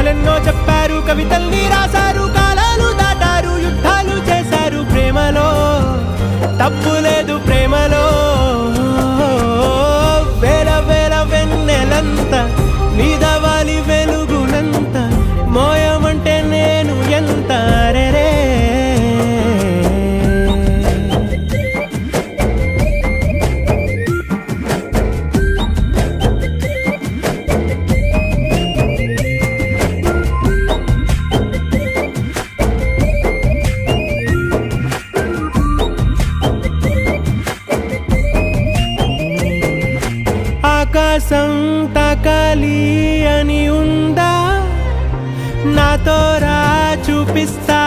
కథలెన్నో చెప్పారు, కవితల్ని రాశారు, కాలాలు దాటారు, యుద్ధాలు చేశారు. ప్రేమలో తప్పు లేదు, ప్రేమలో వేల వేల వెన్నెలంత నీదవాలి వెలుగునంత, మోయమంటే నేను ఎంత రే. ఆకాశం తాకాలి అని ఉందా, నాతో రా చూపిస్తా